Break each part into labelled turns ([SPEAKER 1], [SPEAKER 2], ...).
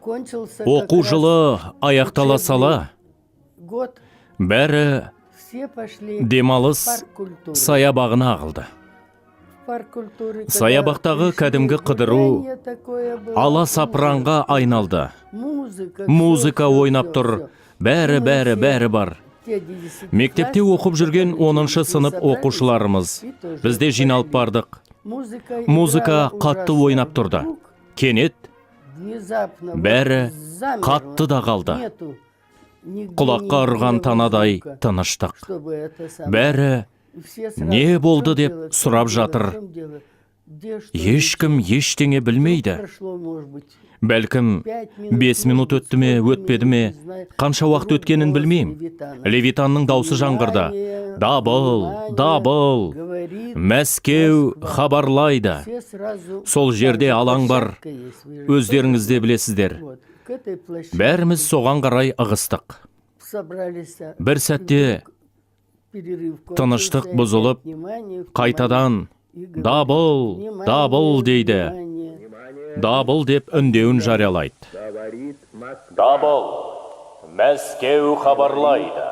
[SPEAKER 1] Оқу жылы аяқтала сала, бәрі демалыс саябағына ағылды. Саябақтағы кәдімгі қыдыру аласапыранға айналды. Музыка ойнап тұр, бәрі бар. Мектепте оқып жүрген 10-шы сынып оқушыларымыз. Бізде жиналып бардық. Музыка қатты ойнап тұрды. Кенет бәрі қатты да қалды. Құлаққа ұрған танадай тыныштық. Бәрі не болды деп сұрап жатыр. Ешкім ештеңе білмейді. Бәлкім 5 минут өтті ме, өтпеді ме, қанша уақыт өткенін білмейм. Левитанның даусы жаңғырды. Дабыл, Мәскеу хабарлайды. Сол жерде алаң бар, өздеріңіз де білесіздер. Бәріміз соған қарай ығыстық. Бір сәтте тыныштық бұзылып, қайтадан дабыл дейді. Дабыл деп үндеуін жариялайды. Дабыл, Мәскеу хабарлайды.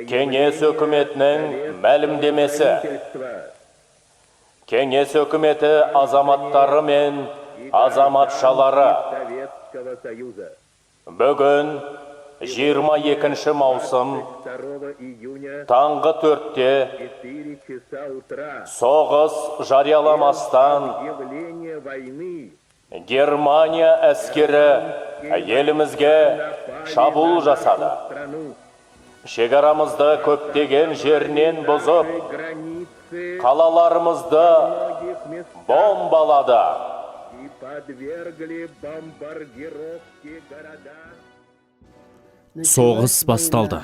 [SPEAKER 1] Кеңес өкіметінің мәлімдемесі. Кеңес өкіметі азаматтары мен азаматшалары бүгін 22 маусым таңғы 4-те соғыс жарияламастан Германия әскері елімізге шабуыл жасады. Шекарамызды көптеген жерінен бұзып, қалаларымызды бомбалады. Соғыс басталды.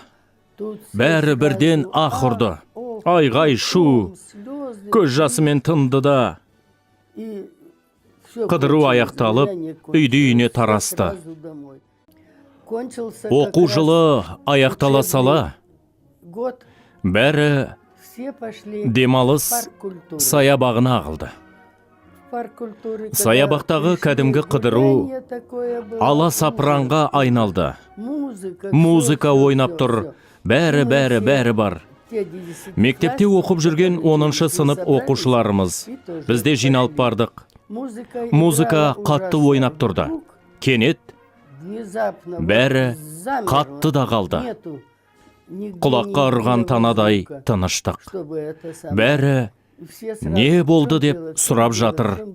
[SPEAKER 1] Бәрі бірден аһ ұрды. Айғай шу, көз жасымен тынды да. Қыдыру аяқталып, үйіне тарасты. Оқу жылы аяқтала сала, бәрі демалыс саябағына ағылды. Саябақтағы кәдімгі қыдыру аласапыранға айналды. Музыка ойнап тұр, бәрі бар. Мектепте оқып жүрген 10-шы сынып оқушыларымыз. Бізде жиналып бардық. Музыка қатты ойнап тұрды. Кенет бәрі қатты да қалды. Құлаққа ұрған танадай тыныштық. Бәрі не болды деп сұрап жатыр.